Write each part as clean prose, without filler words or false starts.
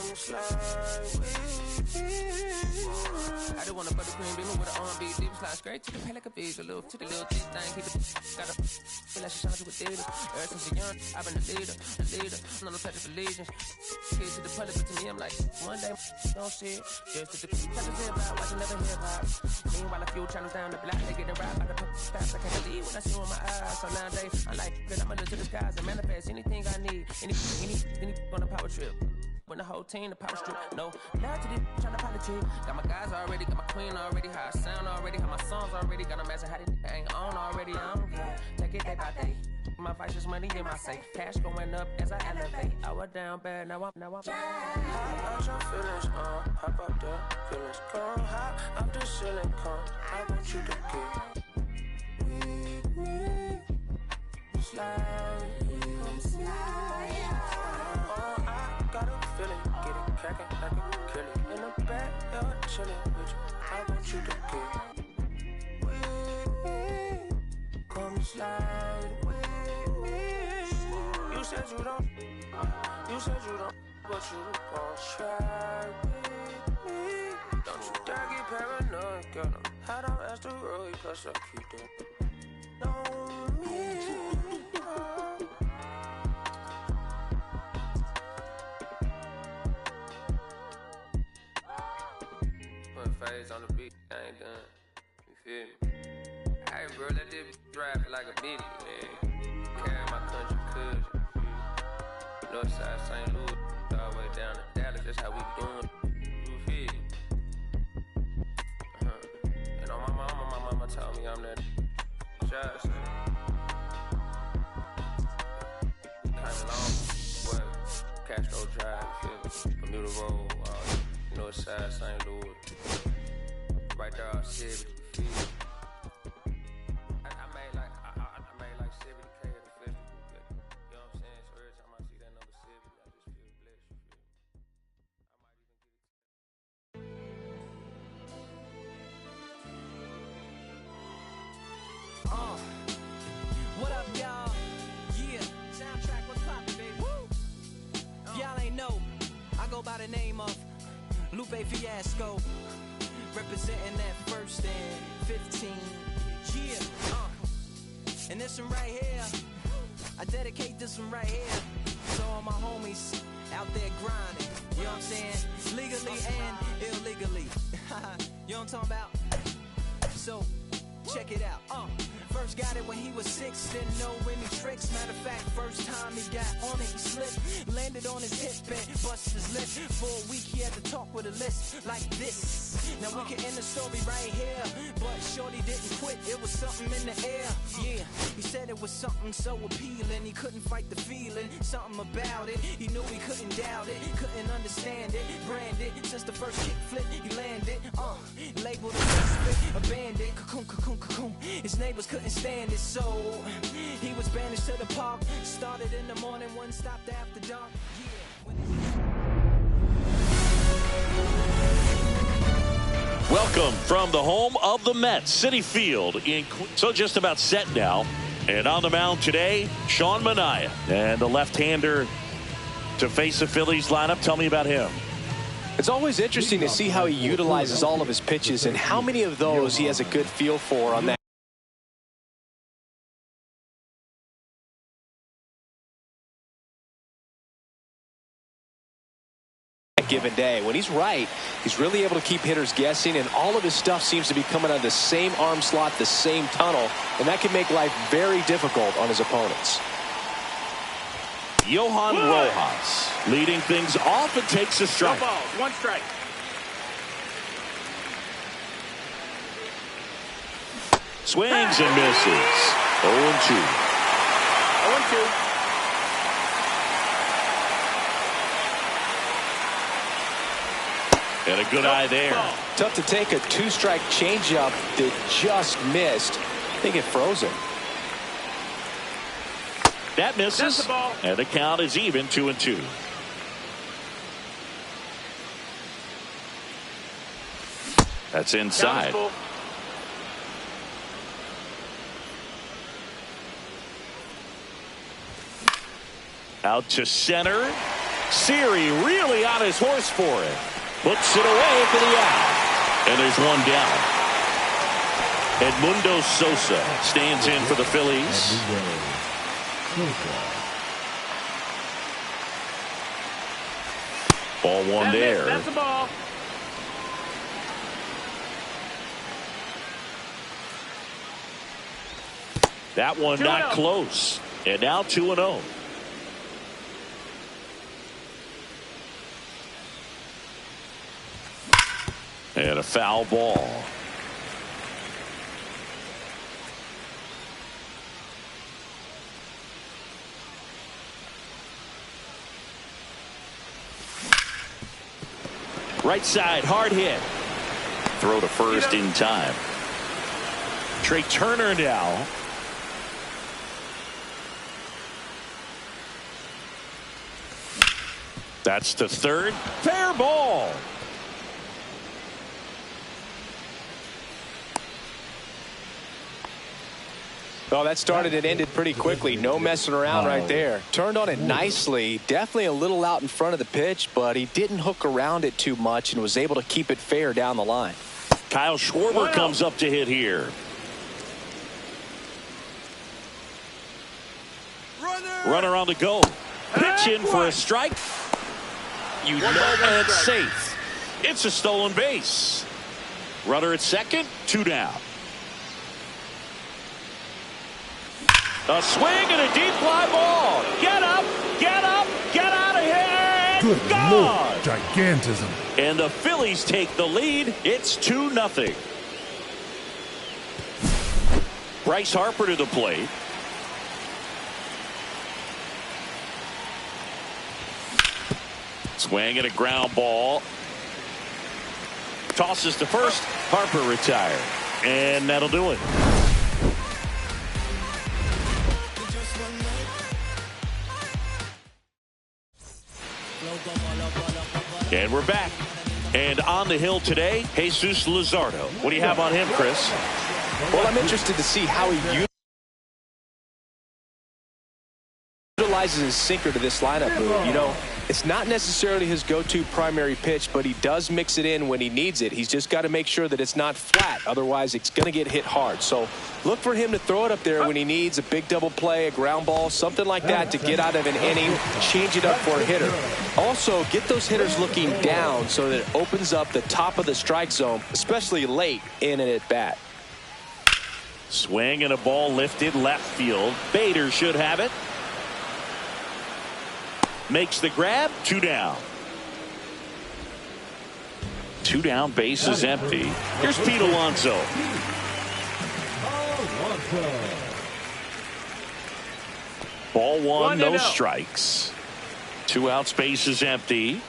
I just want a buttercream beamer with an R&B deep slide straight to the pay like a beach, a little thick thing, keep it got a feel like she shine to a theater. Ever since a young, I've been a leader, no pledge of allegiance. Kids to the public, but to me, I'm like, one day, don't see it. Just to the touch of hip hop, watching never hip hop. Meanwhile, a few channels down the block, they getting robbed by the stops. I can't believe what I see with my eyes. So nowadays, I'm like, then I'ma look to the skies and manifest anything I need. Any on a power trip. When the whole team, the power strip. No, now to the trying to politic. Got my guys already, got my queen already, how I sound already, how my songs already. Got them asking how they ain't on already. I don't care. Take it day by day. My vice is money in my safe. Cash going up as I elevate. I was down bad, now I'm. Hop out your feelings, hop up the feelings. Come hop up the ceiling, come. I want you to get slide. Got a feeling, get it crackin' like a kill it. In the back, you're chillin' with you. I want you to get with me. Come slide with me. You said you don't, but you gon' try with me. Don't you dare get paranoid, girl. I don't ask the road, plus I keep that. Know me. Phase on the beat, I ain't done. You feel me? Hey, bro, let this drive like a bitty, man. Carry my country cousin. Northside St. Louis, all the way down to Dallas. That's how we doing. You feel me? And on my mama told me I'm that shot. So. Kinda long, but Castro Drive, you feel me? Bermuda Road, Northside St. Louis. Right there, 70, you feel me? I made like 70K at the festival, but, you know what I'm saying? So every time I see that number 70, I just feel blessed, you feel me? I might even get it. What up, y'all? Yeah, soundtrack, what's poppin', baby? Woo! Y'all ain't know, I go by the name of Lupe Fiasco. Representing that first and 15. Yeah, and this one right here, I dedicate this one right here to all my homies out there grinding. You know what I'm saying? Legally and illegally. You know what I'm talking about? So, check it out. First got it when he was 6, didn't know any tricks. Matter of fact, first time he got on it, he slipped. Landed on his hip and busted his lip. For a week he had to talk with a list like this. Now we can end the story right here, but shorty didn't quit, it was something in the air. Yeah, he said it was something so appealing, he couldn't fight the feeling, something about it. He knew he couldn't doubt it, couldn't understand it. Branded, since the first kick flip he landed. Labeled a misfit, a bandit. Cocoon, cocoon, cocoon. His neighbors couldn't stand it, so he was banished to the park. Started in the morning, one stopped after dark. Welcome from the home of the Mets, Citi Field. So just about set now. And on the mound today, Sean Manaea. And the left-hander to face the Phillies lineup. Tell me about him. It's always interesting to see how he utilizes all of his pitches and how many of those he has a good feel for on that given day. When he's right, he's really able to keep hitters guessing, and all of his stuff seems to be coming out of the same arm slot, the same tunnel, and that can make life very difficult on his opponents. Johan Rojas leading things off and takes a strike. No balls, one strike. Swings and misses. 0-2. 0-2. And a good eye there. Tough to take a two-strike changeup that just missed. I think it froze him. That misses. And the count is even, 2-2. That's inside. Out to center. Siri really on his horse for it. Puts it away for the out. And there's one down. Edmundo Sosa stands in for the Phillies. Ball one there. That's the ball. That one not close. And now 2-0. And a foul ball. Right side, hard hit. Throw to first in time. Trey Turner now. That's to third. Fair ball. Well, that started and ended pretty quickly. No messing around right there. Turned on it nicely. Definitely a little out in front of the pitch, but he didn't hook around it too much and was able to keep it fair down the line. Kyle Schwarber comes up to hit here. Runner on the go. Pitch in for a strike. You know it's safe. It's a stolen base. Runner at second, 2 down. A swing and a deep fly ball. Get up, get up, get out of here. Good Lord, gigantism. And the Phillies take the lead. It's 2-0. Bryce Harper to the plate. Swing and a ground ball. Tosses to first. Harper retired. And that'll do it. And we're back. And on the hill today, Jesus Luzardo. What do you have on him, Chris? Well, I'm interested to see how he utilizes his sinker to this lineup move. You know, it's not necessarily his go-to primary pitch, but he does mix it in when he needs it. He's just got to make sure that it's not flat. Otherwise, it's going to get hit hard. So look for him to throw it up there when he needs a big double play, a ground ball, something like that to get out of an inning, change it up for a hitter. Also, get those hitters looking down so that it opens up the top of the strike zone, especially late in an at-bat. Swing and a ball lifted left field. Bader should have it. Makes the grab. 2 down. 2 down. Base is empty. Here's Pete Alonso. Ball one, no strikes. 2 outs. Base is empty.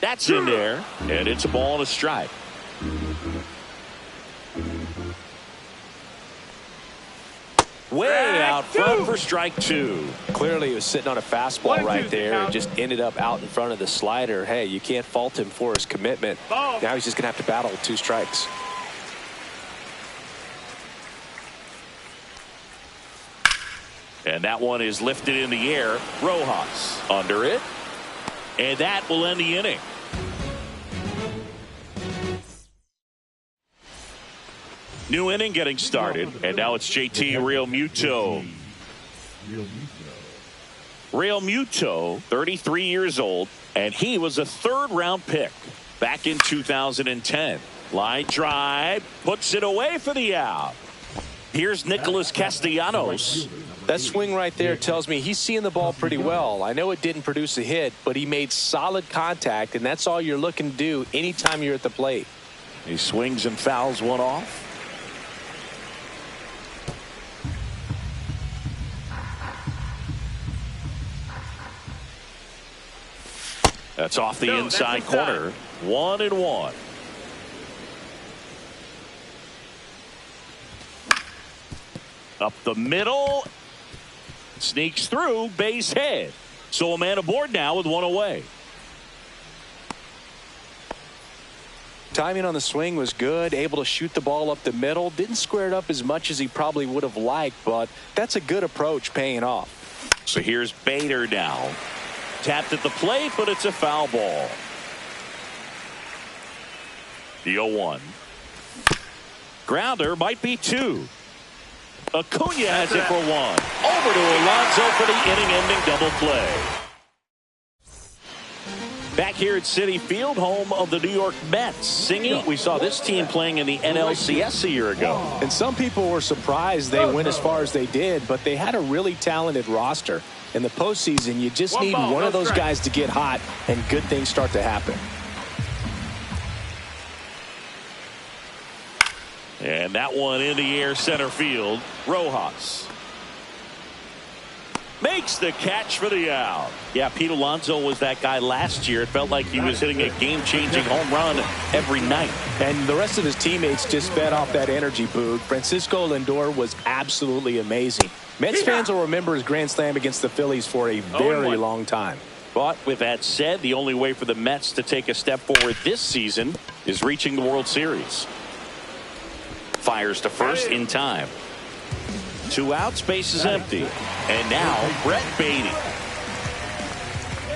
That's in there, and it's a ball and a strike. Way out front for strike 2. Clearly he was sitting on a fastball right there and just ended up out in front of the slider. Hey, you can't fault him for his commitment. Now he's just going to have to battle 2 strikes. And that one is lifted in the air. Rojas under it. And that will end the inning. New inning getting started, and now it's JT Realmuto. Realmuto, 33 years old, and he was a 3rd-round pick back in 2010. Line drive, puts it away for the out. Here's Nicholas Castellanos. That swing right there tells me he's seeing the ball pretty well. I know it didn't produce a hit, but he made solid contact, and that's all you're looking to do anytime you're at the plate. He swings and fouls one off. That's off the inside corner. 1-1. Up the middle. Sneaks through. Base hit. So a man aboard now with 1 away. Timing on the swing was good. Able to shoot the ball up the middle. Didn't square it up as much as he probably would have liked, but that's a good approach paying off. So here's Bader now. Tapped at the plate, but it's a foul ball. The 0-1. Grounder might be 2. Acuna has it for 1. Over to Alonso for the inning-ending double play. Back here at Citi Field, home of the New York Mets. Singing, we saw this team playing in the NLCS a year ago. And some people were surprised they went as far as they did, but they had a really talented roster. In the postseason, you just need one of those guys to get hot, and good things start to happen. And that one in the air center field. Rojas makes the catch for the out. Yeah, Pete Alonso was that guy last year. It felt like he was hitting a game-changing home run every night. And the rest of his teammates just fed off that energy, Boog. Francisco Lindor was absolutely amazing. Mets fans will remember his grand slam against the Phillies for a very long time. But with that said, the only way for the Mets to take a step forward this season is reaching the World Series. Fires to first in time. 2 outs, base is empty. And now Brett Baty.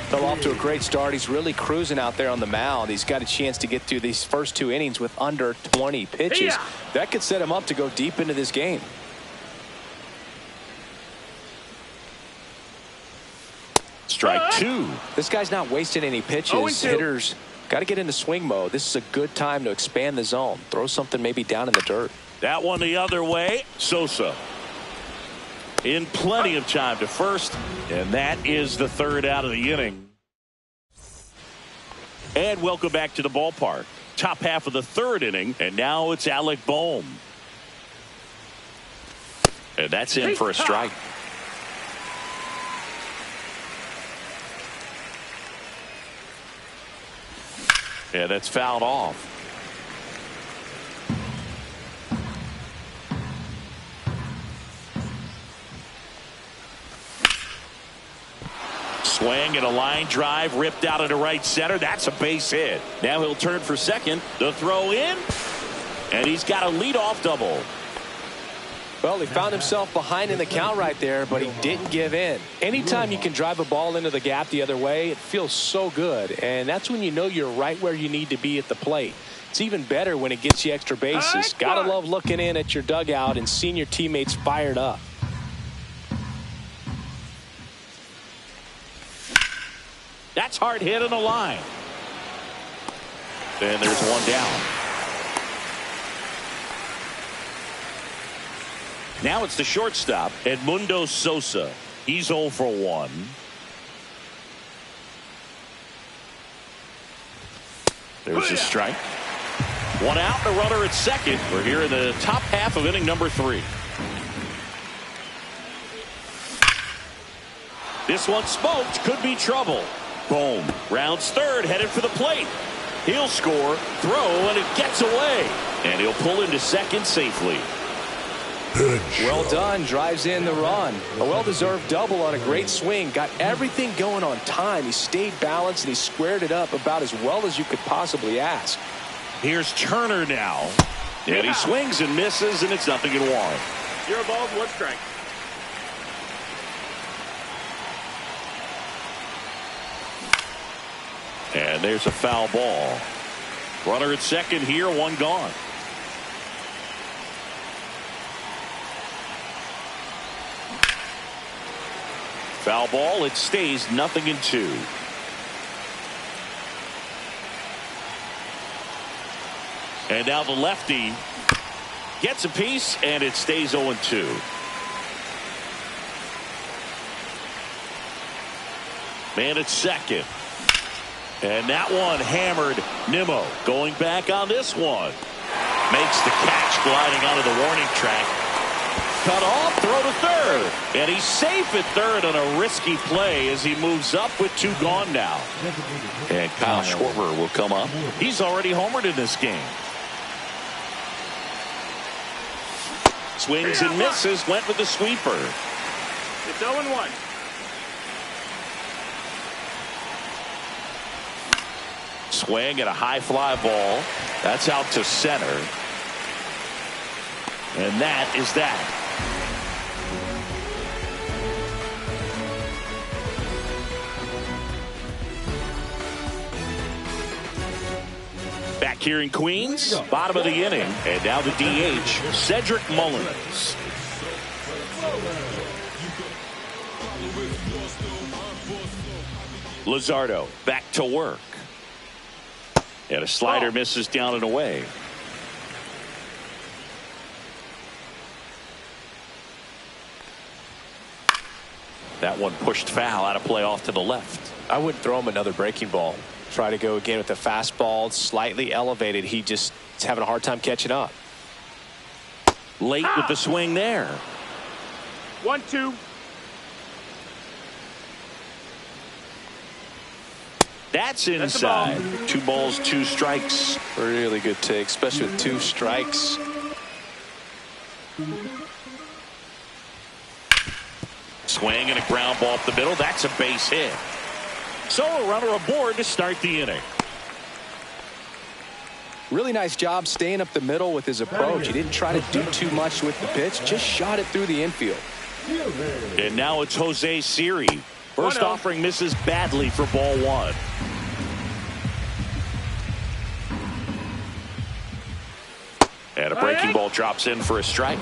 Fell off to a great start. He's really cruising out there on the mound. He's got a chance to get through these first 2 innings with under 20 pitches. That could set him up to go deep into this game. Strike 2. This guy's not wasting any pitches. Hitters got to get into swing mode. This is a good time to expand the zone. Throw something maybe down in the dirt. That one the other way. Sosa in plenty of time to first, and that is the 3rd out of the inning. And welcome back to the ballpark. Top half of the 3rd inning, and now it's Alec Bohm. And that's in for a strike. Yeah, that's fouled off. Swing and a line drive ripped out into right center. That's a base hit. Now he'll turn for second. The throw in. And he's got a leadoff double. Well, he found himself behind in the count right there, but he didn't give in. Anytime you can drive a ball into the gap the other way, it feels so good. And that's when you know you're right where you need to be at the plate. It's even better when it gets you extra bases. Gotta love looking in at your dugout and seeing your teammates fired up. That's hard hit on the line. And there's one down. Now it's the shortstop, Edmundo Sosa. He's 0 for 1. There's a strike. 1 out, and a runner at second. We're here in the top half of inning number 3. This one smoked. Could be trouble. Boom. Rounds 3rd, headed for the plate. He'll score, throw, and it gets away. And he'll pull into second safely. Well done. Drives in the run. A well-deserved double on a great swing. Got everything going on time. He stayed balanced and he squared it up about as well as you could possibly ask. Here's Turner now. And he swings and misses, and it's 0-1. You're above, 1 strike. And there's a foul ball. Runner at second here, 1 gone. Foul ball. It stays 0-2. And now the lefty gets a piece, and it stays 0-2. Man at second. And that one hammered. Nimmo going back on this one. Makes the catch, gliding onto the warning track. Cut off, throw to third. And he's safe at third on a risky play as he moves up with 2 gone now. And Kyle Schwarber will come up. He's already homered in this game. Swings and misses, went with the sweeper. It's 0-1. Swing at a high fly ball. That's out to center. And that is that. Back here in Queens, bottom of the inning, and now the DH, Cedric Mullins. Luzardo back to work. And a slider misses down and away. That one pushed foul, out of play off to the left. I wouldn't throw him another breaking ball. Try to go again with the fastball, slightly elevated. He just is having a hard time catching up. Late with the swing there. 1-2. That's inside. 2 balls, 2 strikes. Really good take, especially with 2 strikes. Swing and a ground ball up the middle. That's a base hit. So a runner aboard to start the inning. Really nice job staying up the middle with his approach. He didn't try to do too much with the pitch, just shot it through the infield. And now it's Jose Siri. First offering misses badly for ball 1. And a breaking ball drops in for a strike.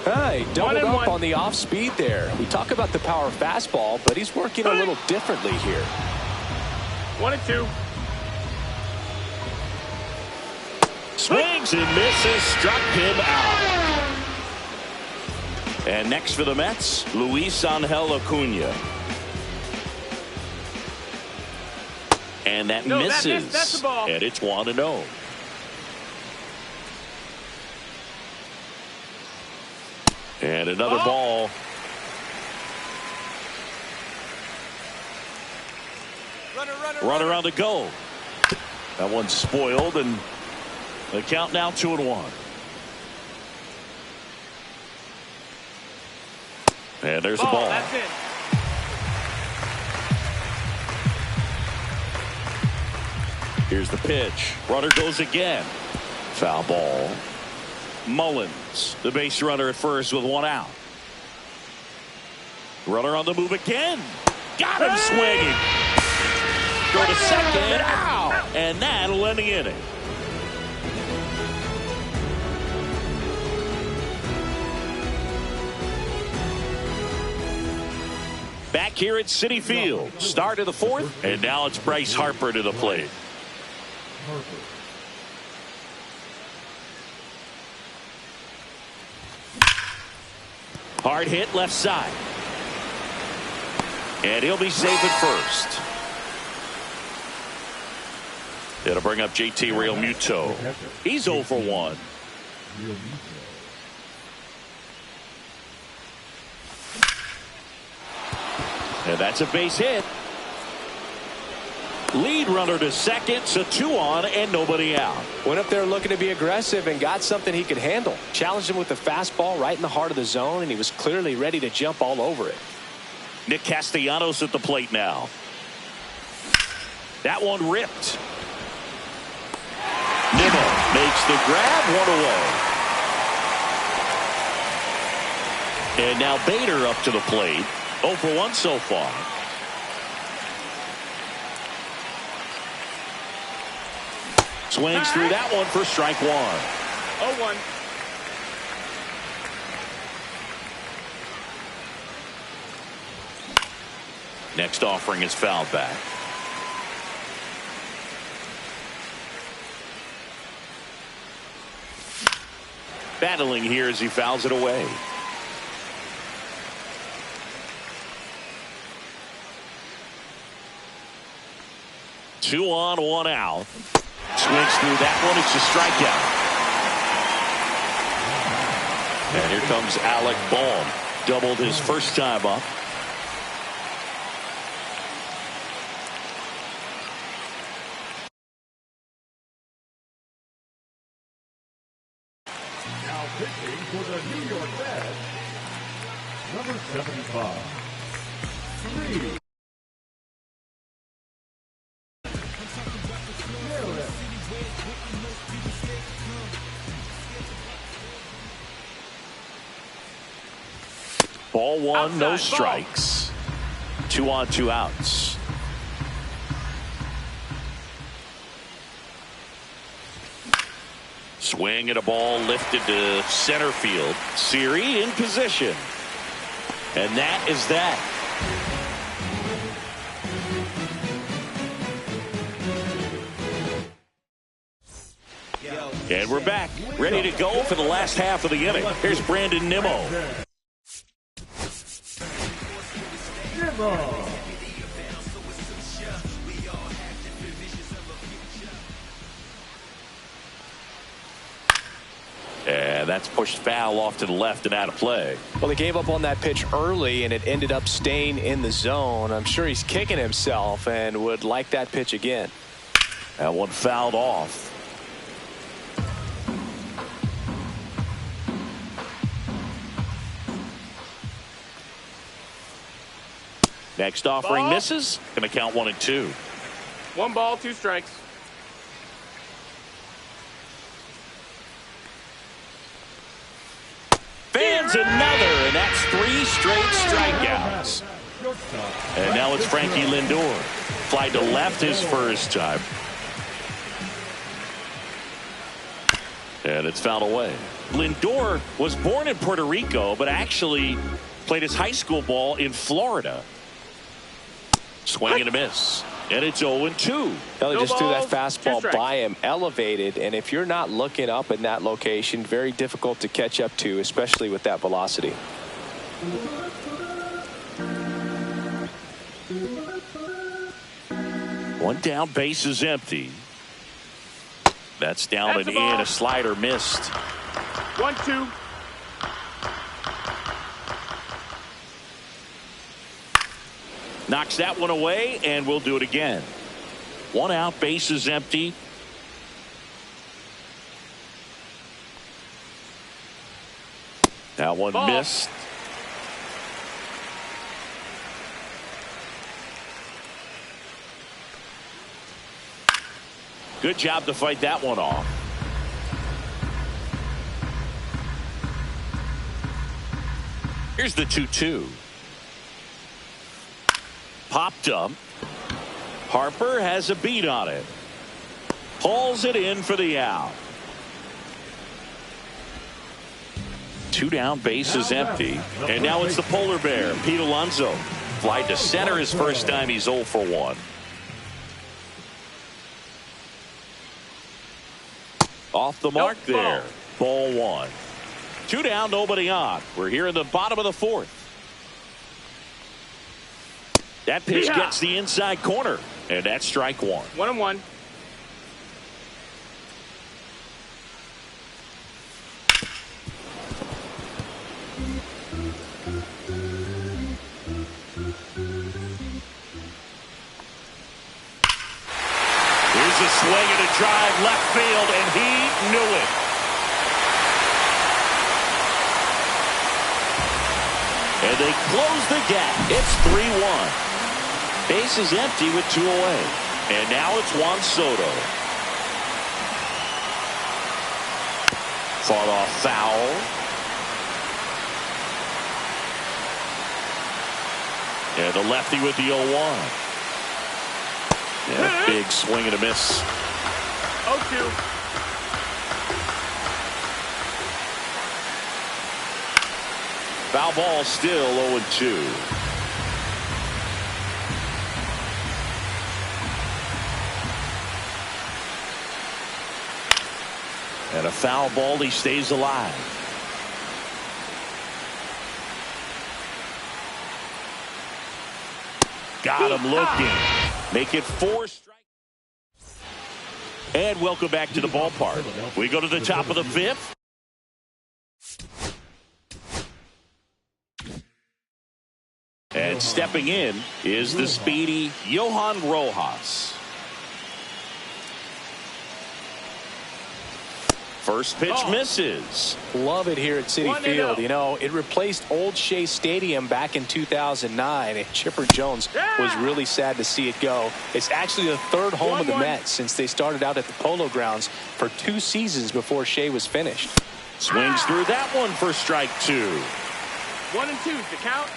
Hey, doubled up on the off speed there. We talk about the power fastball, but he's working a little differently here. 1-2. Swings and misses, struck him out. And next for the Mets, Luis Angel Acuna. And that misses. That's the ball. And it's 1-0. And another ball. Runner on the go. That one's spoiled, and the count now 2-1. And there's the ball. That's it. Here's the pitch. Runner goes again. Foul ball. Mullins, the base runner at first with 1 out. Runner on the move again. Got him swinging. Go to second. Ow! And that'll end the inning. Back here at Citi Field. Start of the 4th. And now it's Bryce Harper to the plate. Hard hit left side. And he'll be safe at first. It'll bring up JT Realmuto. He's 0 for 1. And that's a base hit. Lead runner to second, so 2 on and nobody out. Went up there looking to be aggressive and got something he could handle. Challenged him with the fastball right in the heart of the zone, and he was clearly ready to jump all over it. Nick Castellanos at the plate now. That one ripped. Nimmo makes the grab, 1 away. And now Bader up to the plate. 0 for 1 so far. Swings through that one for strike 1. 0-1. Next offering is fouled back. Battling here as he fouls it away. Two on, 1 out. Swings through that one. It's a strikeout. And here comes Alec Bohm. Doubled his first time up. Now pitching for the New York Mets, number 75, 3. Ball 1, Outside, no ball. strikes. 2 on, 2 outs. Swing and a ball lifted to center field. Siri in position. And that is that. And we're back, ready to go for the last half of the inning. Here's Brandon Nimmo. And that's pushed foul off to the left and out of play. Well, they gave up on that pitch early, and it ended up staying in the zone. I'm sure he's kicking himself and would like that pitch again. That one fouled off. Next offering misses. Going to count 1-2. 1 ball, 2 strikes. Fans another, and that's 3 straight strikeouts. And now it's Frankie Lindor. Fly to left his first time. And it's fouled away. Lindor was born in Puerto Rico, but actually played his high school ball in Florida. Swing and a miss. And it's 0-2. They just threw that fastball by him, elevated, and if you're not looking up in that location, very difficult to catch up to, especially with that velocity. One down, base is empty. That's down and in. A slider missed. 1-2. Knocks that one away, and we'll do it again. 1 out, base is empty. That one missed. Good job to fight that one off. Here's the 2-2. Popped up. Harper has a beat on it. Pulls it in for the out. 2 down, base is empty. And now it's the polar bear, Pete Alonso. Fly to center his first time. He's 0 for 1. Off the mark there. Ball 1. 2 down, nobody on. We're here in the bottom of the 4th. That pitch gets the inside corner, and that's strike 1. 1-1. Here's a swing and a drive left field, and he knew it. And they close the gap. It's 3-1. Base is empty with 2 away. And now it's Juan Soto. Fought off foul. And the lefty with the 0-1. Yeah, big swing and a miss. 0-2. Foul ball, still 0-2. And a foul ball, he stays alive. Got him looking. Make it 4 strikes. And welcome back to the ballpark. We go to the top of the 5th. And stepping in is the speedy Johan Rojas. First pitch misses. Love it here at Citi Field. You know, it replaced Old Shea Stadium back in 2009, and Chipper Jones was really sad to see it go. It's actually the 3rd home of the Mets since they started out at the Polo Grounds for 2 seasons before Shea was finished. Swings through that one for strike 2. 1-2 to count.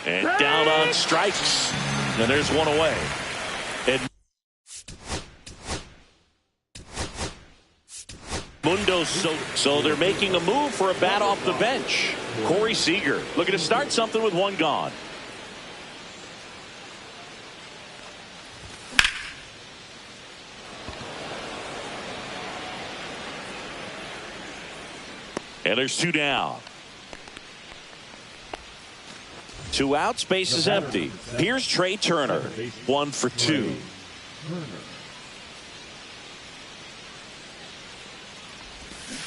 And down on strikes. And there's one away. And Mundo, so they're making a move for a bat off the bench. Corey Seager looking to start something with one gone. And there's two down. Two outs, base is empty. Here's Trey Turner, 1 for 2.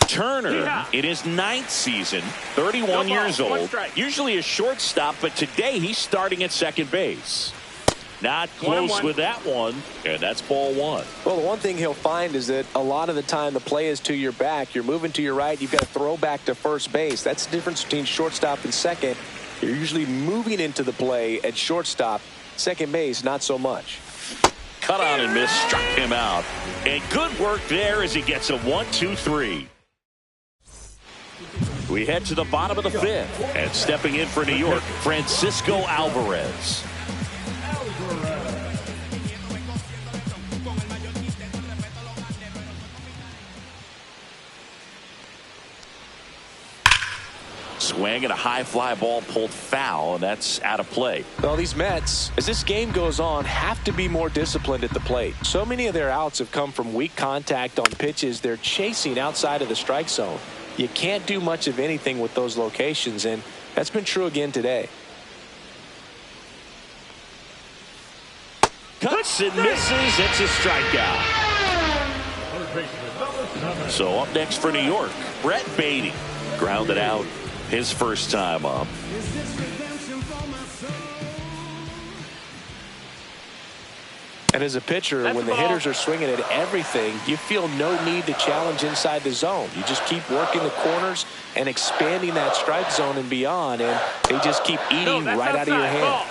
Turner in his 9th season, 31 years old, usually a shortstop, but today he's starting at second base. Not close with that one, and that's ball 1. Well, the one thing he'll find is that a lot of the time the play is to your back. You're moving to your right. You've got to throw back to first base. That's the difference between shortstop and second. You're usually moving into the play at shortstop. Second base, not so much. Cut on and miss, struck him out. And good work there as he gets a 1-2-3. We head to the bottom of the 5th, and stepping in for New York, Francisco Alvarez. Swing and a high fly ball pulled foul, and that's out of play. Well, these Mets, as this game goes on, have to be more disciplined at the plate. So many of their outs have come from weak contact on pitches they're chasing outside of the strike zone. You can't do much of anything with those locations, and that's been true again today. Cuts and misses. It's a strikeout. So up next for New York, Brett Baty. Grounded out his first time up. And as a pitcher, when the hitters are swinging at everything, you feel no need to challenge inside the zone. You just keep working the corners and expanding that strike zone and beyond, and they just keep eating right out of your hand.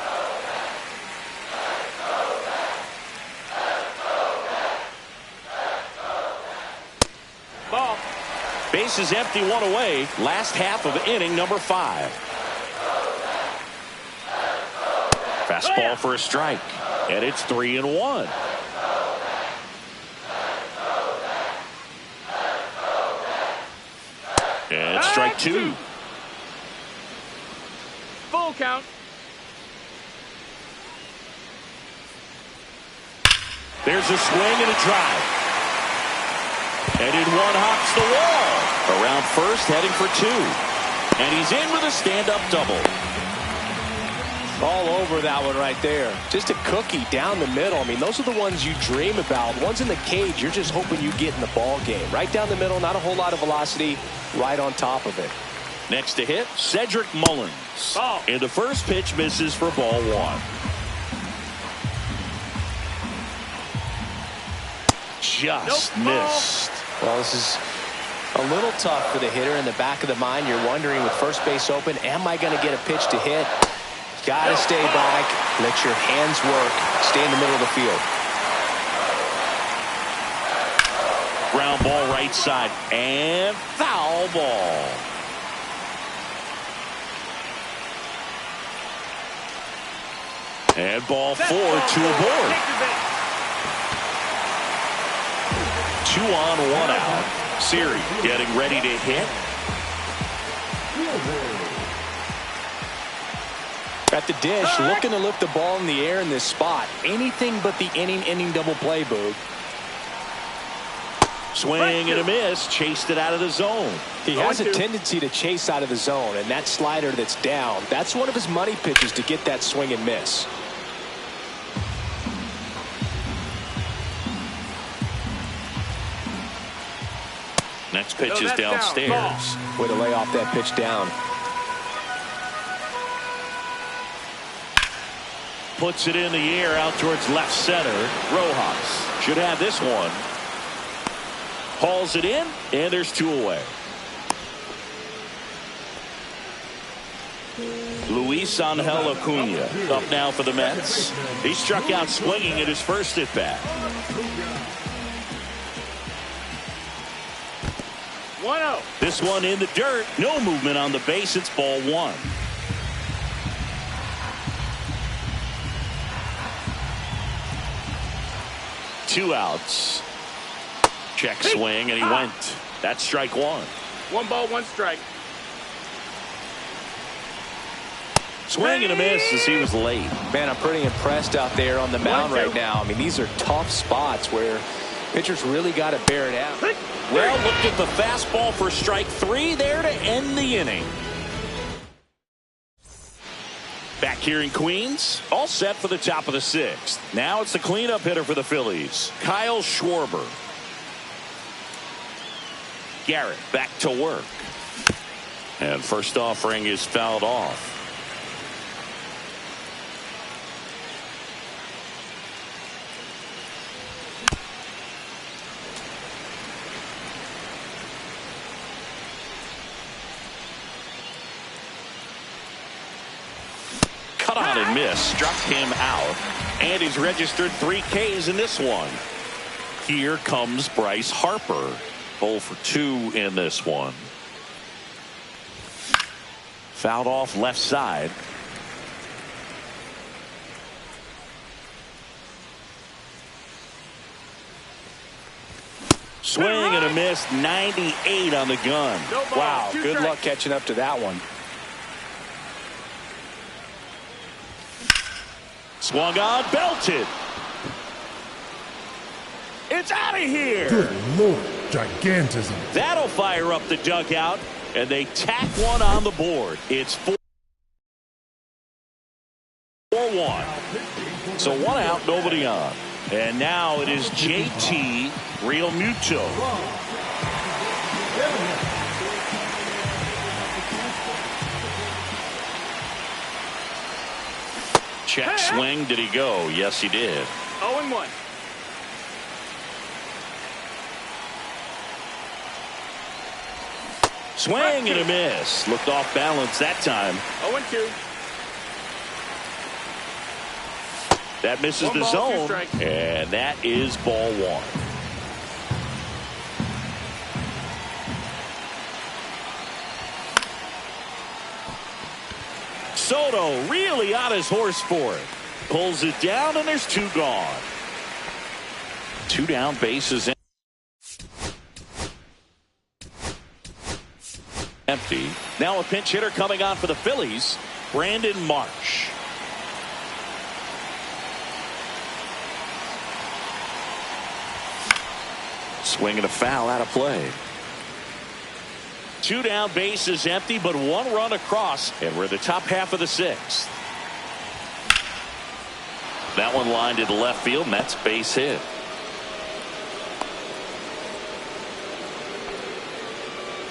Ball. Base is empty, 1 away. Last half of inning number 5. Fastball for a strike. And it's 3-1. And strike 2. Full count. There's a swing and a drive. And in one hops the wall. Around first, heading for 2. And he's in with a stand-up double. All over that one right there. Just a cookie down the middle. I mean, those are the ones you dream about. Ones in the cage, you're just hoping you get in the ball game. Right down the middle, not a whole lot of velocity, right on top of it. Next to hit, Cedric Mullins. Ball. And the first pitch misses for ball 1. Just missed. Well, this is a little tough for the hitter. In the back of the mind, you're wondering with first base open, am I going to get a pitch to hit? Got to stay back, let your hands work, stay in the middle of the field. Ground ball right side, and foul ball. And ball 4, 2 aboard. 2 on, 1 out. Siri getting ready to hit. At the dish, looking to lift the ball in the air in this spot. Anything but the inning double play, Boog. Swing and a miss. Chased it out of the zone. He has a tendency to chase out of the zone, and that slider that's down, that's one of his money pitches to get that swing and miss. Next pitch is downstairs. Way to lay off that pitch down. Puts it in the air out towards left center. Rojas should have this one. Hauls it in, and there's 2 away. Luis Angel Acuna up now for the Mets. He struck out swinging at his first at bat. 1-0. This one in the dirt. No movement on the base. It's ball 1. Two outs. Check swing, and he went. That's strike one. 1 ball, 1 strike. Swing and a miss as he was late. Man, I'm pretty impressed out there on the mound right now. I mean, these are tough spots where pitchers really got to bear it out. Well, looked at the fastball for strike 3 there to end the inning. Back here in Queens, all set for the top of the 6th. Now it's the cleanup hitter for the Phillies, Kyle Schwarber. Garrett back to work. And first offering is fouled off. Cut on and miss, struck him out, and he's registered 3 Ks in this one. Here comes Bryce Harper, 0 for 2 in this one. Fouled off left side. Swing and a miss, 98 on the gun. Wow, good luck catching up to that one. Swung on, belted. It's out of here. Good Lord, gigantism. That'll fire up the dugout, and they tack one on the board. It's 4-1. So 1 out, nobody on. And now it is JT Realmuto. Check swing. Did he go? Yes, he did. 0-1. Swing and a miss. Looked off balance that time. 0-2. That misses the zone. And that is ball 1. Soto really on his horse for it. Pulls it down, and there's 2 gone. 2 down, bases empty. Now a pinch hitter coming on for the Phillies, Brandon Marsh. Swing and a foul out of play. 2 down, bases empty, but 1 run across, and we're in the top half of the 6th. That one lined to the left field, Mets base hit.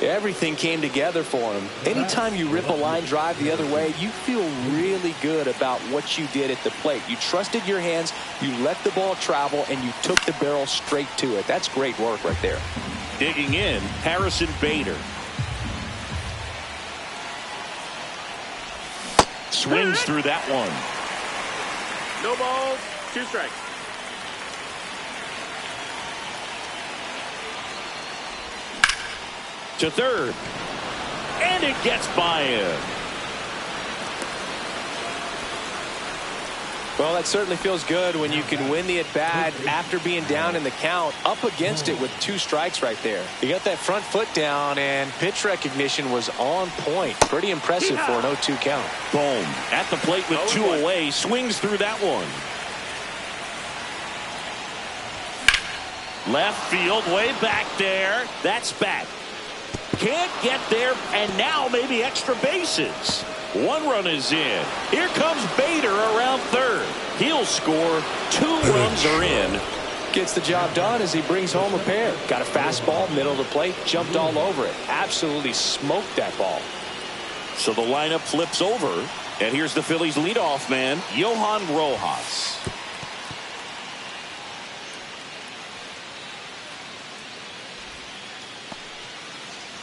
Everything came together for him. Anytime you rip a line drive the other way, you feel really good about what you did at the plate. You trusted your hands, you let the ball travel, and you took the barrel straight to it. That's great work right there. Digging in, Harrison Bader. Swings through that one. No balls, 2 strikes. To third. And it gets by him. Well, that certainly feels good when you can win the at-bat after being down in the count, up against it with 2 strikes right there. You got that front foot down, and pitch recognition was on point. Pretty impressive for an 0-2 count. Boom. At the plate with 2 away. Swings through that one. Left field, way back there. That's back. Can't get there, and now maybe extra bases. 1 run is in. Here comes Bader around third. He'll score. 2 runs are in. Gets the job done as he brings home a pair. Got a fastball, middle of the plate, jumped all over it. Absolutely smoked that ball. So the lineup flips over, and here's the Phillies leadoff man, Johan Rojas.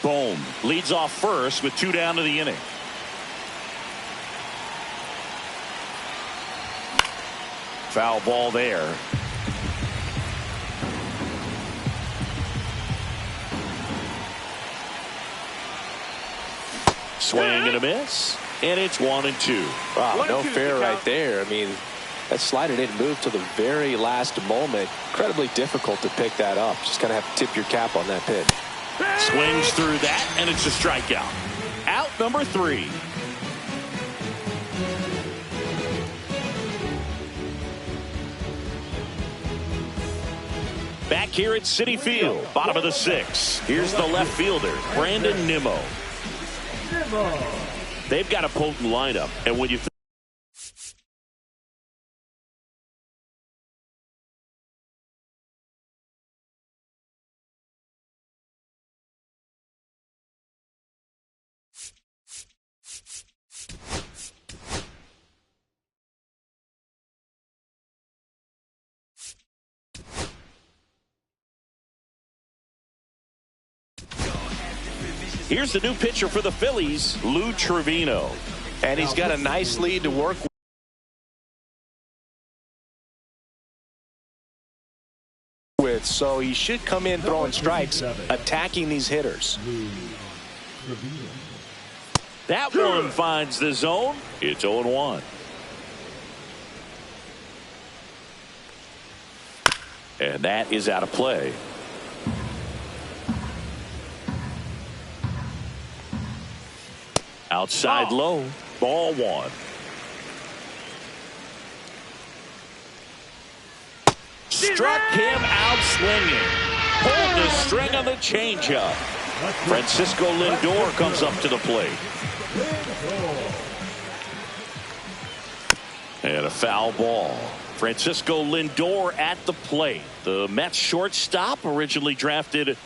Boom. Leads off first with 2 down to the inning. Foul ball there. Swing and a miss. And it's 1-2. Wow, no fair right there. I mean, that slider didn't move till the very last moment. Incredibly difficult to pick that up. Just kind of have to tip your cap on that pitch. Swings through that, and it's a strikeout. Out number 3. Back here at Citi Field, bottom of the 6th. Here's the left fielder, Brandon Nimmo. They've got a potent lineup, and when you Here's the new pitcher for the Phillies, Lou Trevino. And he's got a nice lead to work with, so he should come in throwing strikes, attacking these hitters. That one finds the zone. It's 0-1. And that is out of play. Outside low, ball 1. Struck him out swinging. Pulled the string on the changeup. Francisco Lindor comes up to the plate. And a foul ball. Francisco Lindor at the plate. The Mets shortstop, originally drafted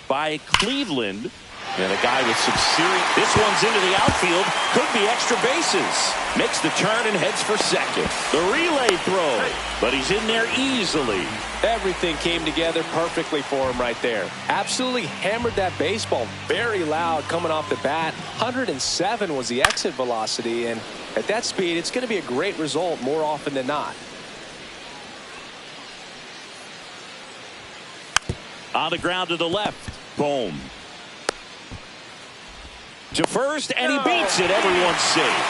by Cleveland. And a guy with some serious. This one's into the outfield. Could be extra bases. Makes the turn and heads for second. The relay throw. But he's in there easily. Everything came together perfectly for him right there. Absolutely hammered that baseball. Very loud coming off the bat. 107 was the exit velocity. And at that speed, it's going to be a great result more often than not. On the ground to the left. Boom. To first, and he beats it. Everyone's safe.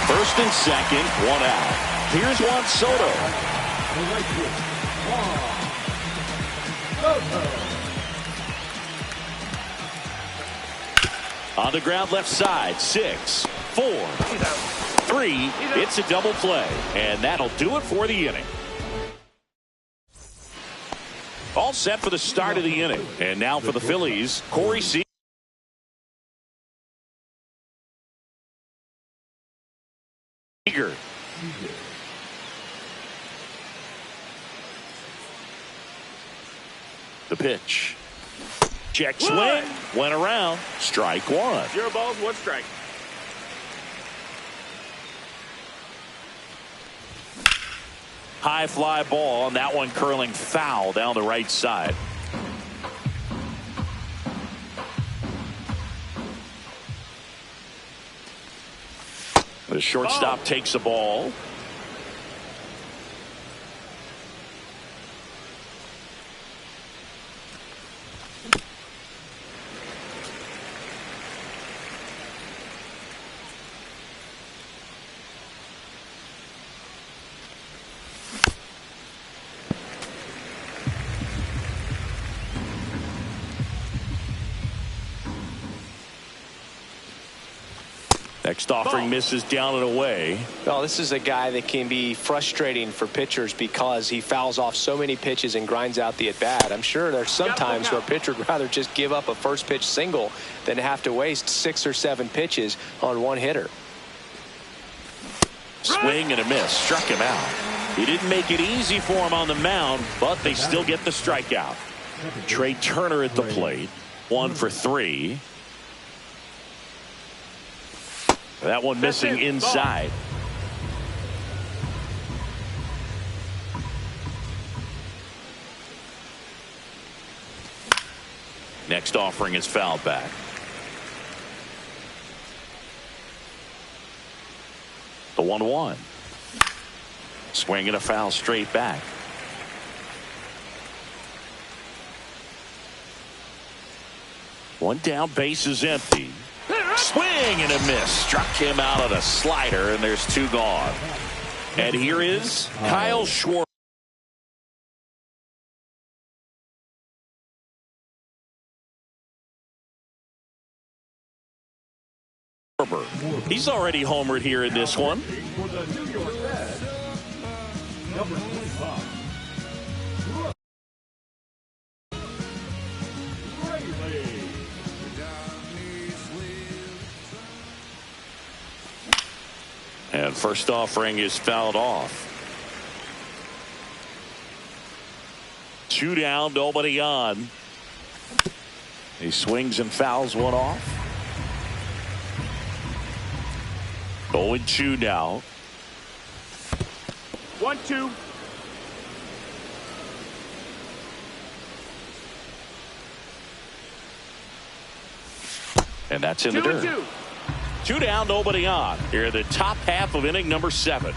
First and second, 1 out. Here's Juan Soto. On the ground left side, 6, 4, 3. It's a double play, and that'll do it for the inning. All set for the start of the inning. And now for the Phillies, Corey Seager. The pitch. Check swing. Went around. Strike 1. 0 balls, 1 strike. High fly ball, and that one curling foul down the right side. The shortstop takes the ball. Next offering misses down and away. Well, this is a guy that can be frustrating for pitchers because he fouls off so many pitches and grinds out the at-bat. I'm sure there's some times where a pitcher would rather just give up a first pitch single than have to waste 6 or 7 pitches on one hitter. Swing and a miss. Struck him out. He didn't make it easy for him on the mound, but they still get the strikeout. Trey Turner at the plate. 1 for 3. That one missing inside. Next offering is fouled back. The 1-1. Swing and a foul straight back. One down, base is empty. Swing and a miss. Struck him out on a slider, and there's 2 gone. And here is Kyle Schwarber. He's already homered here in this one. For the New York Mets, number 25. And first offering is fouled off. 2 down, nobody on. He swings and fouls one off. 0-2 now. 1-2. And that's in the dirt. 2-2. 2 down, nobody on. Here in the top half of inning number 7.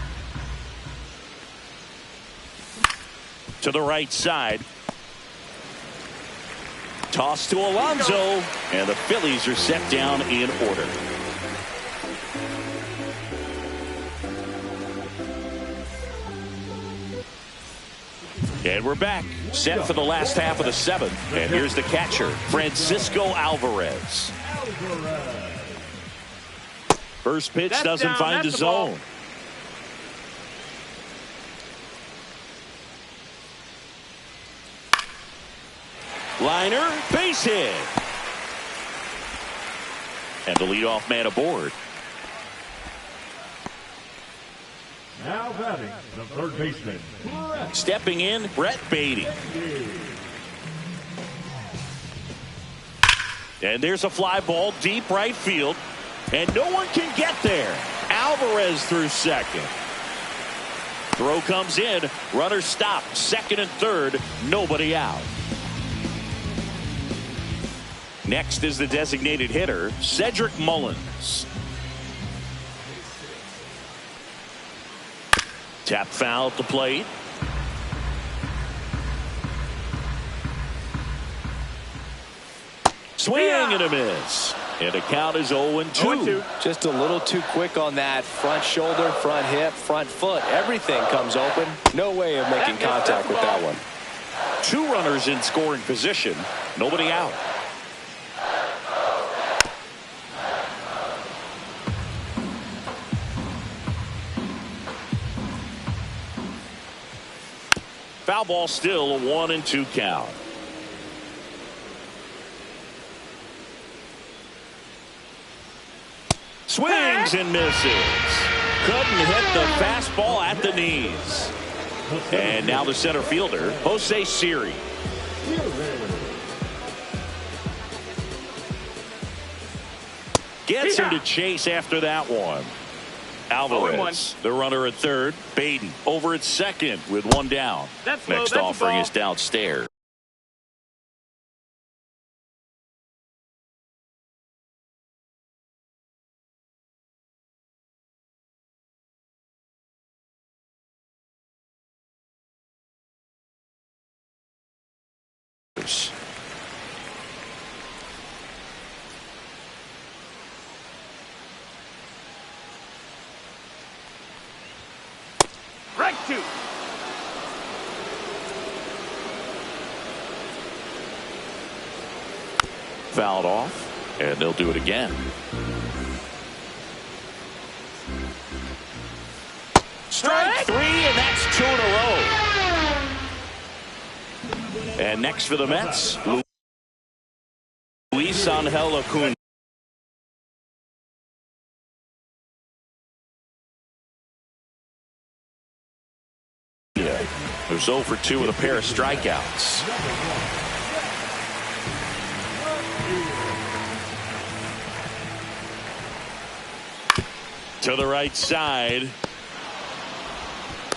To the right side. Toss to Alonso. And the Phillies are set down in order. And we're back. Set for the last half of the 7th. And here's the catcher, Francisco Alvarez. First pitch doesn't find the zone. Liner, base hit. And the leadoff man aboard. Now batting the third baseman. Stepping in, Brett Beatty. And there's a fly ball deep right field. And no one can get there. Alvarez through second. Throw comes in. Runner stopped. Second and third. Nobody out. Next is the designated hitter, Cedric Mullins. Tap foul at the plate. Swing and a miss. And the count is 0-2. Just a little too quick on that. Front shoulder, front hip, front foot. Everything comes open. No way of making contact with that one. 2 runners in scoring position. Nobody out. Foul ball, still a 1-2 count. Swings and misses. Couldn't hit the fastball at the knees. And now the center fielder, Jose Siri. Gets him to chase after that one. Alvarez, the runner at third. Beatty over at second with 1 down. Next offering is downstairs. Strike 2. Fouled off, and they'll do it again. Strike 3, and that's 2 in a row. And next for the Mets, Luis Angel Acuna. Who's 0 for 2 with a pair of strikeouts. To the right side.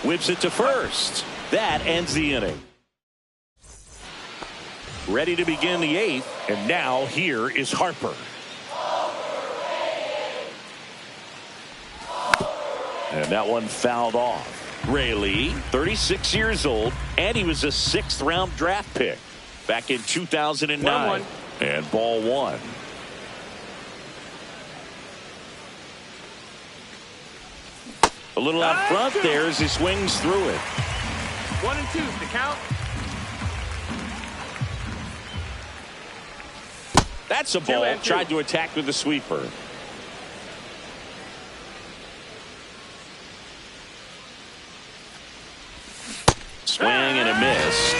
Whips it to first. That ends the inning. Ready to begin the 8th. And now here is Harper. And that one fouled off. Rayleigh, 36 years old, and he was a 6th round draft pick back in 2009. 1-1. And ball 1. A little out front there as he swings through it. 1-2 the count. That's a ball. Tried to attack with the sweeper.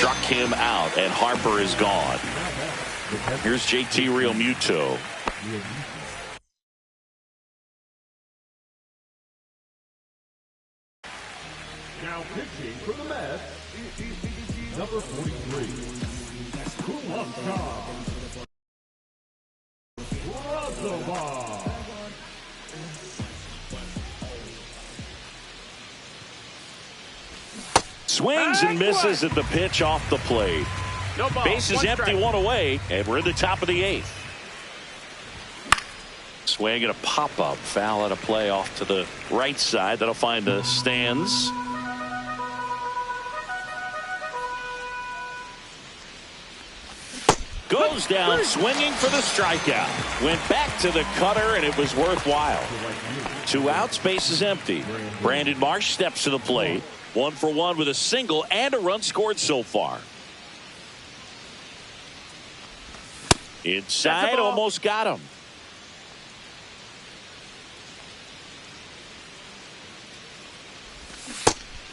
struck him out, and Harper is gone. Here's JT Realmuto. Now pitching for the Mets, number 43, Kulaka Razova. Swings and misses at the pitch off the plate. No ball. Base is empty, strike. one away, and we're in the top of the 8th. Swing and a pop-up foul at a play off to the right side. That'll find the stands. Goes down swinging for the strikeout. Went back to the cutter, and it was worthwhile. 2 outs, base is empty. Brandon Marsh steps to the plate. 1 for 1 with a single and a run scored so far. Inside, almost got him.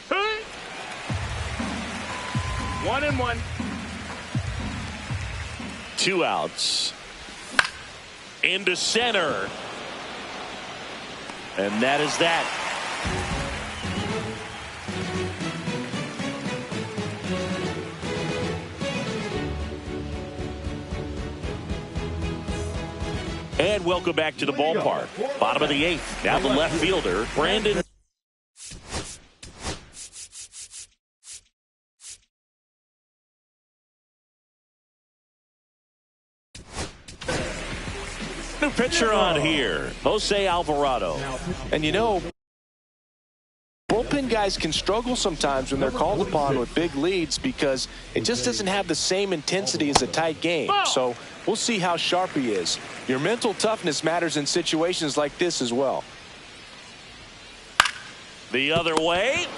Hey. 1-1. 2 outs. Into center. And that is that. And welcome back to the ballpark. Bottom of the 8th. Now the left fielder, Brandon. New pitcher on here, Jose Alvarado. And you know, bullpen guys can struggle sometimes when they're called upon with big leads because it just doesn't have the same intensity as a tight game. So we'll see how sharp he is. Your mental toughness matters in situations like this as well. The other way.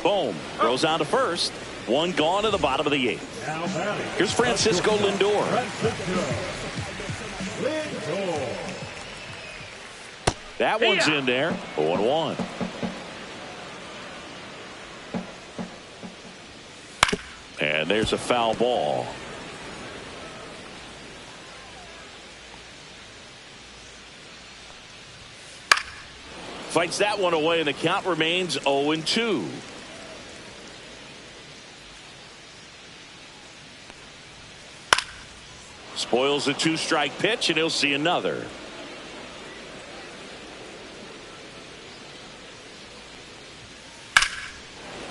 Boom. Goes on to first. 1 gone to the bottom of the 8th. Here's Francisco Lindor. That one's in there. 0-1. And there's a foul ball. Fights that one away, and the count remains 0-2. Spoils a 2-strike pitch, and he'll see another.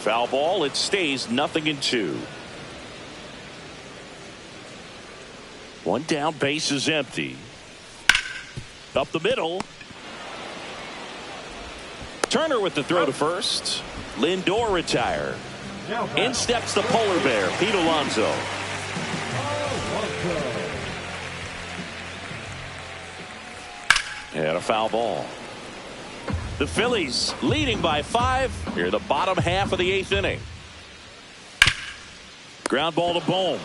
Foul ball. It stays 0-2. 1 down, base is empty. Up the middle. Turner with the throw to first. Lindor retired. In steps the polar bear, Pete Alonso. And a foul ball. The Phillies leading by 5 here in the bottom half of the 8th inning. Ground ball to Bohm.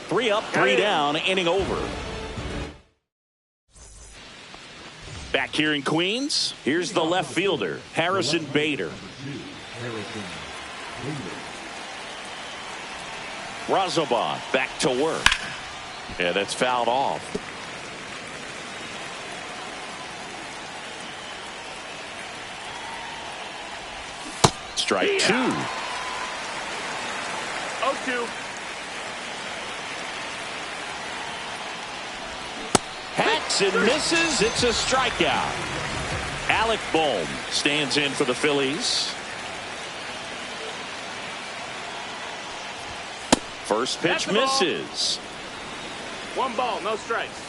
3 up, 3 down, inning over. Back here in Queens, here's the left fielder, Harrison Bader. Razova back to work. And that's fouled off. Strike 2. 0-2. Hacks and misses. It's a strikeout. Alec Bohm stands in for the Phillies. First pitch misses. 1 ball, no strikes.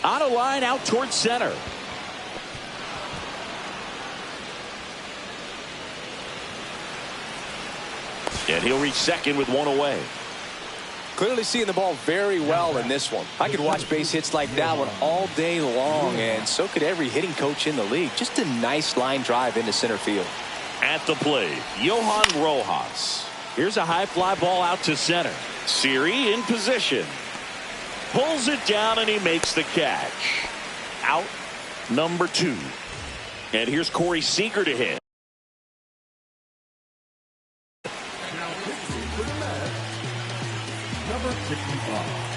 On a line out towards center. And he'll reach second with 1 away. Clearly seeing the ball very well in this one. I could watch base hits like that one all day long, and so could every hitting coach in the league. Just a nice line drive into center field. At the plate, Johan Rojas. Here's a high fly ball out to center. Siri in position. Pulls it down, and he makes the catch. Out number 2. And here's Corey Seager to hit. Now pitching for the Mets, number 65.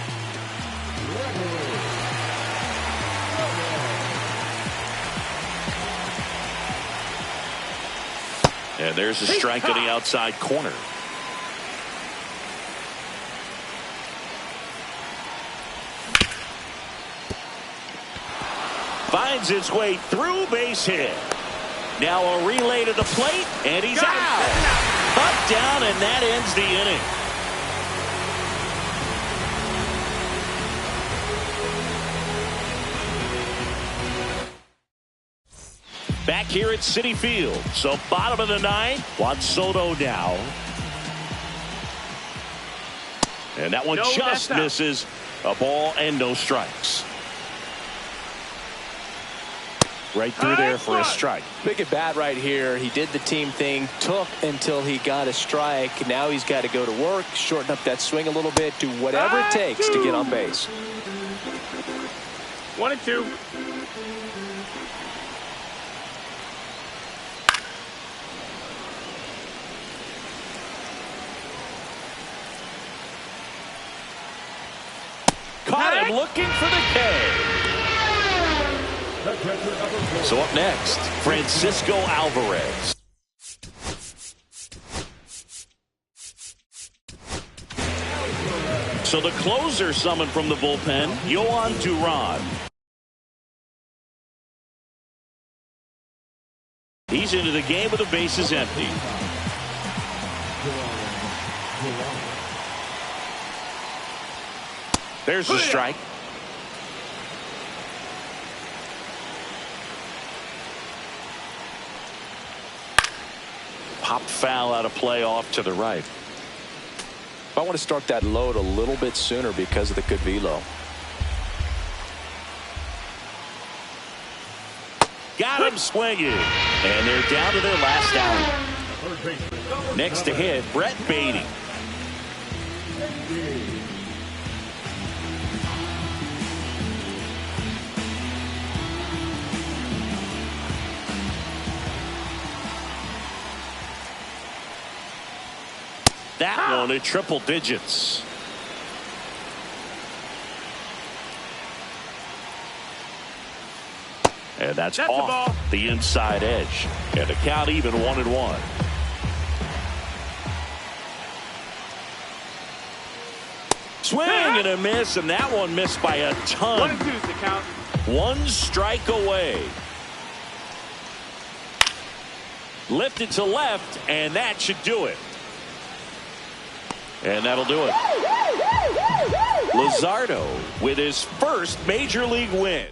And there's a strike to the outside corner. Finds its way through, base hit. Now a relay to the plate, and he's out. Up, down, and that ends the inning. Back here at Citi Field. So bottom of the ninth. Juan Soto now. And that one just misses. A ball and no strikes. Right through there for a strike. Big at bat right here. He did the team thing, took until he got a strike. Now he's got to go to work, shorten up that swing a little bit, do whatever it takes to get on base. 1-2. Caught him looking for the K. So up next, Francisco Alvarez. So the closer summoned from the bullpen, Yohan Duran. He's into the game with the bases empty. There's the strike. Pop foul out of play off to the right. I want to start that load a little bit sooner because of the good velo. Got him swinging. And they're down to their last out. Next to hit, Brett Baty. That one at triple digits. And that's off the inside edge. And the count even 1-1. Swing and a miss, and that one missed by a ton. 1-2's the count. One strike away. Lifted to left, and that should do it. And that'll do it. Luzardo with his first major league win.